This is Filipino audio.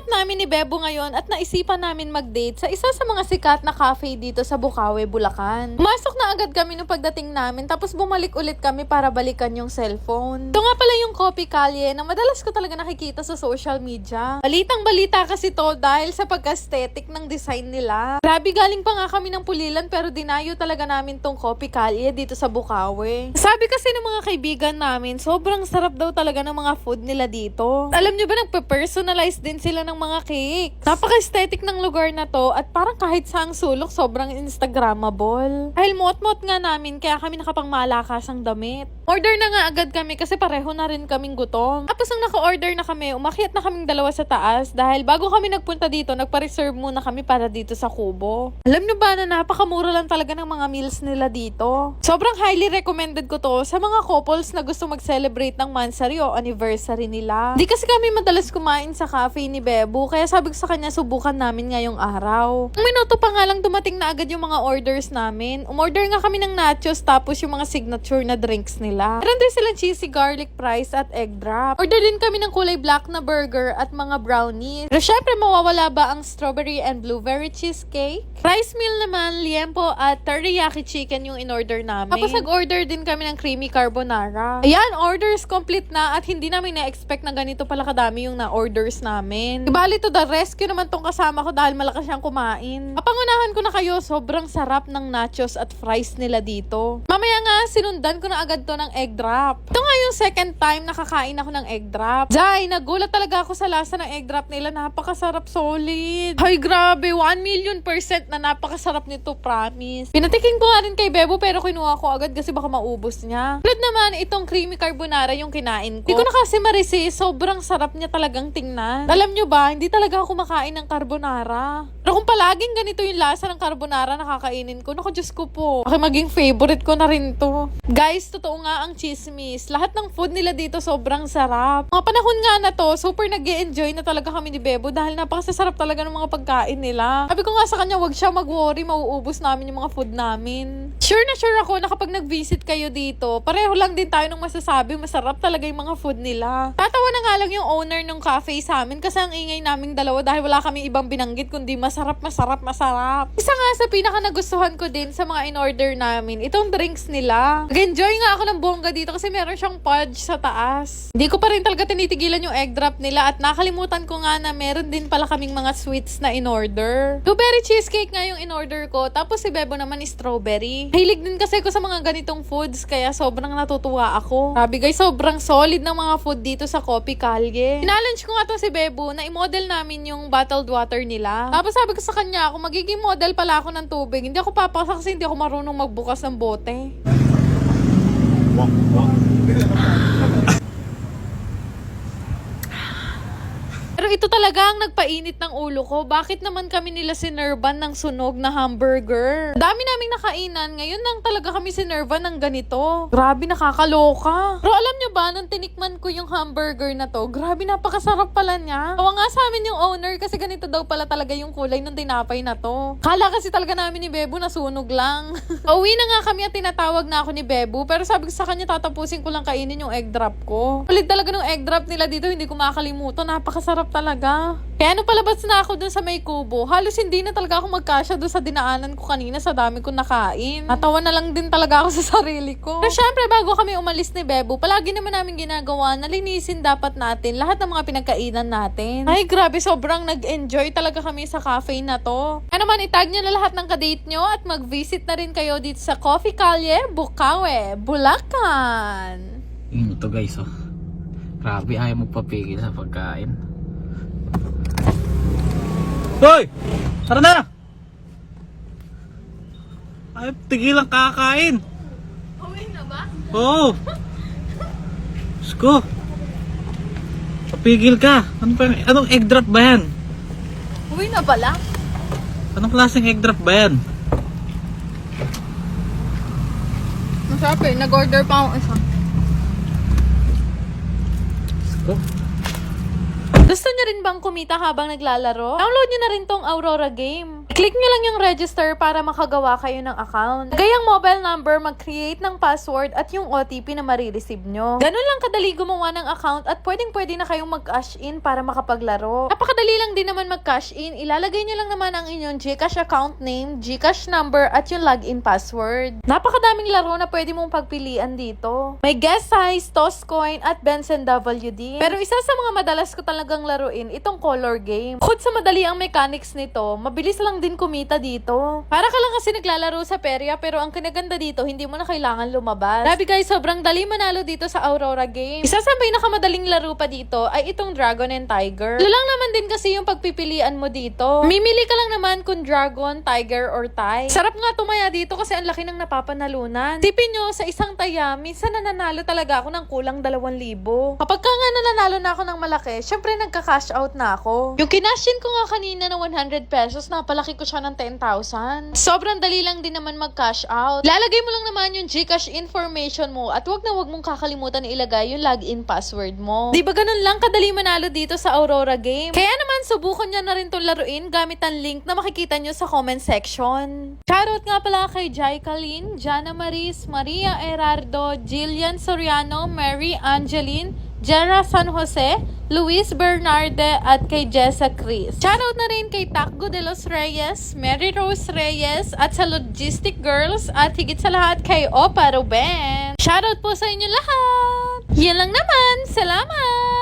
off namin ni Bebo ngayon at naisipan namin mag-date sa isa sa mga sikat na cafe dito sa Bukawi, Bulacan. Pumasok na agad kami nung pagdating namin tapos bumalik ulit kami para balikan yung cellphone. Ito nga pala yung Coffee Calle na madalas ko talaga nakikita sa social media. Balitang balita kasi to dahil sa pagka-aesthetic ng design nila. Grabe, galing pa nga kami ng Pulilan pero dinayo talaga namin tong Coffee Calle dito sa Bukawi. Sabi kasi ng mga kaibigan namin, sobrang sarap daw talaga ng mga food nila dito. Alam nyo ba, nagpe-personalize din sila ng mga cake. Napaka-aesthetic ng lugar na to at parang kahit saang sulok, sobrang Instagrammable. Dahil mot-mot nga namin, kaya kami nakapangmalakasang damit. Order na nga agad kami kasi pareho na rin kaming gutom. Tapos nang naka-order na kami, umakyat na kaming dalawa sa taas dahil bago kami nagpunta dito, nagpa-reserve muna kami para dito sa Kubo. Alam nyo ba na napakamura lang talaga ng mga meals nila dito? Sobrang highly recommended ko to sa mga couples na gusto mag-celebrate ng mansary o anniversary nila. Di kasi kami madalas kumain sa cafe ni Bebo, kaya sabi ko sa kanya subukan namin ngayong araw. Ang minuto pa nga lang dumating na agad yung mga orders namin. Umorder nga kami ng nachos tapos yung mga signature na drinks nila. Meron din silang cheesy garlic fries at egg drop. Order din kami ng kulay black na burger at mga brownies. Pero syempre mawawala ba ang strawberry and blueberry cheesecake? Rice meal naman, liempo at teriyaki chicken yung in-order namin. Tapos nag-order din kami ng creamy carbonara. Ayan, orders complete na at hindi namin na-expect na ganito pala kadami yung na-orders namin. Ibali to the rescue naman tong kasama ko dahil malakas siyang kumain. Papangunahan ko na kayo, sobrang sarap ng nachos at fries nila dito. Mamaya nga, sinundan ko na agad to ng egg drop. Ito nga yung second time nakakain ako ng egg drop. Jai, nagulat talaga ako sa lasa ng egg drop nila. Napakasarap, solid. Ay, grabe, 1,000,000% na napakasarap nito, promise. Pinatikin ko nga rin kay Bebo pero kinuha ko agad kasi baka maubos niya. Tulad naman, itong creamy carbonara yung kinain ko. Hindi ko na kasi maresist, sobrang sarap niya talagang tingnan. Alam nyo ba, hindi talaga ako kumakain ng carbonara. Pero kung palaging ganito yung lasa ng carbonara nakakainin ko, naku Diyos ko po. Okay, maging favorite ko na rin to. Guys, totoo nga ang chismis. Lahat ng food nila dito sobrang sarap. Mga panahon nga na to, super nag-e-enjoy na talaga kami ni Bebo dahil napakasasarap talaga ng mga pagkain nila. Sabi ko nga sa kanya, wag siya mag-worry, mauubos namin yung mga food namin. Sure na sure ako na kapag nag-visit kayo dito, pareho lang din tayo ng masasabi, masarap talaga yung mga food nila. Tatawa na nga lang yung owner ng cafe sa amin kasi ang ingay naming dalawa dahil wala kami ibang binanggit kundi masarap. Isa nga sa pinaka nagustuhan ko din sa mga in-order namin, itong drinks nila. Nag-enjoy nga ako ng bongga dito kasi meron siyang fudge sa taas. Hindi ko pa rin talaga tinitigilan yung egg drop nila at nakalimutan ko nga na meron din pala kaming mga sweets na in-order. Blueberry cheesecake nga yung in-order ko, tapos si Bebo naman strawberry. Hilig din kasi ko sa mga ganitong foods kaya sobrang natutuwa ako. Sabi guys, sobrang solid ng mga food dito sa Coffee Calle. Challenge ko nga to si Bebo na i-model namin yung bottled water nila. Tapos sabi ko sa kanya, kung magiging model pala ako ng tubig, hindi ako papasa kasi hindi ako marunong magbukas ng bote. Pero ito talaga ang nagpainit ng ulo ko. Bakit naman kami nila sinerban ng sunog na hamburger? Dami naming nakainan. Ngayon lang talaga kami sinerban ng ganito. Grabe, nakakaloka. Pero alam nyo ba, nung tinikman ko yung hamburger na to, grabe, napakasarap pala niya. Tawa nga sa amin yung owner kasi ganito daw pala talaga yung kulay ng tinapay na to. Kala kasi talaga namin ni Bebo na sunog lang. Pauwi na nga kami at tinatawag na ako ni Bebo. Pero sabi ko sa kanya, tatapusin ko lang kainin yung egg drop ko. Ulit talaga ng egg drop nila dito, hindi ko makalimutan. Napakasarap talaga. Kaya ano palabas na ako dun sa may kubo, halos hindi na talaga ako magkasya dun sa dinaanan ko kanina sa dami kong nakain. Natawa na lang din talaga ako sa sarili ko. Pero syempre, bago kami umalis ni Bebo, palagi naman namin ginagawa na linisin dapat natin lahat ng mga pinagkainan natin. Ay, grabe, sobrang nag-enjoy talaga kami sa cafe na to. Kaya naman, itag nyo na lahat ng kadate nyo at mag-visit na rin kayo dito sa Coffee Calle, Bukawi, Bulacan. Ito guys, oh. Grabe, ayaw magpapigil sa pagkain. Hoy! Tara na! Ay, tigilan kakain! Uwi na ba? Oo! Sko! Papigil ka! Anong egg drop ba yan? Uwi na pala? Anong klaseng egg drop ba yan? Masarap eh. Nag-order pa akong isa. Sko! Gusto niyo rin bang kumita habang naglalaro? Download niyo na rin tong Aurora game. I-click nyo lang yung register para makagawa kayo ng account. Gayang mobile number, mag-create ng password at yung OTP na marireceive nyo. Ganun lang kadali gumawa ng account at pwedeng-pwede na kayong mag-cash in para makapaglaro. Napakadali lang din naman mag-cash in. Ilalagay nyo lang naman ang inyong GCash account name, GCash number at yung login password. Napakadaming laro na pwede mong pagpilian dito. May guess size, toss coin at Benson WD. Pero isa sa mga madalas ko talagang laruin, itong color game. Bukod sa madali ang mechanics nito, mabilis lang din kumita dito. Para ka lang kasi naglalaro sa perya, pero ang kinaganda dito, hindi mo na kailangan lumabas. Grabe guys, sobrang dali manalo dito sa Aurora game. Isa sa pinakamadaling laro pa dito ay itong Dragon and Tiger. Lang naman din kasi yung pagpipilian mo dito. Mimili ka lang naman kung Dragon, Tiger, or Tie. Sarap nga tumaya dito kasi ang laki ng napapanalunan. Tipin nyo, sa isang taya, minsan nananalo talaga ako ng kulang 2,000. Kapag ka nga nananalo na ako ng malaki, syempre nagka-cash out na ako. Yung kinashin ko nga kanina na 100 pesos, napalaki ko siya ng 10,000. Sobrang dali lang din naman mag-cash out. Lalagay mo lang naman yung GCash information mo at wag mong kakalimutan na ilagay yung login password mo. Di ba ganun lang kadali manalo dito sa Aurora game? Kaya naman subukan nyo na rin itong laruin gamit ang link na makikita nyo sa comment section. Shoutout nga pala kay Jai Kalin, Jana Maris, Maria Erardo, Jillian Soriano, Mary Angeline, Jera San Jose, Luis Bernarde at kay Jessa Chris. Shoutout na rin kay Takgo de los Reyes, Mary Rose Reyes at sa Logistic Girls at higit sa lahat kay Opa Ruben. Shoutout po sa inyo lahat! Yan lang naman! Salamat!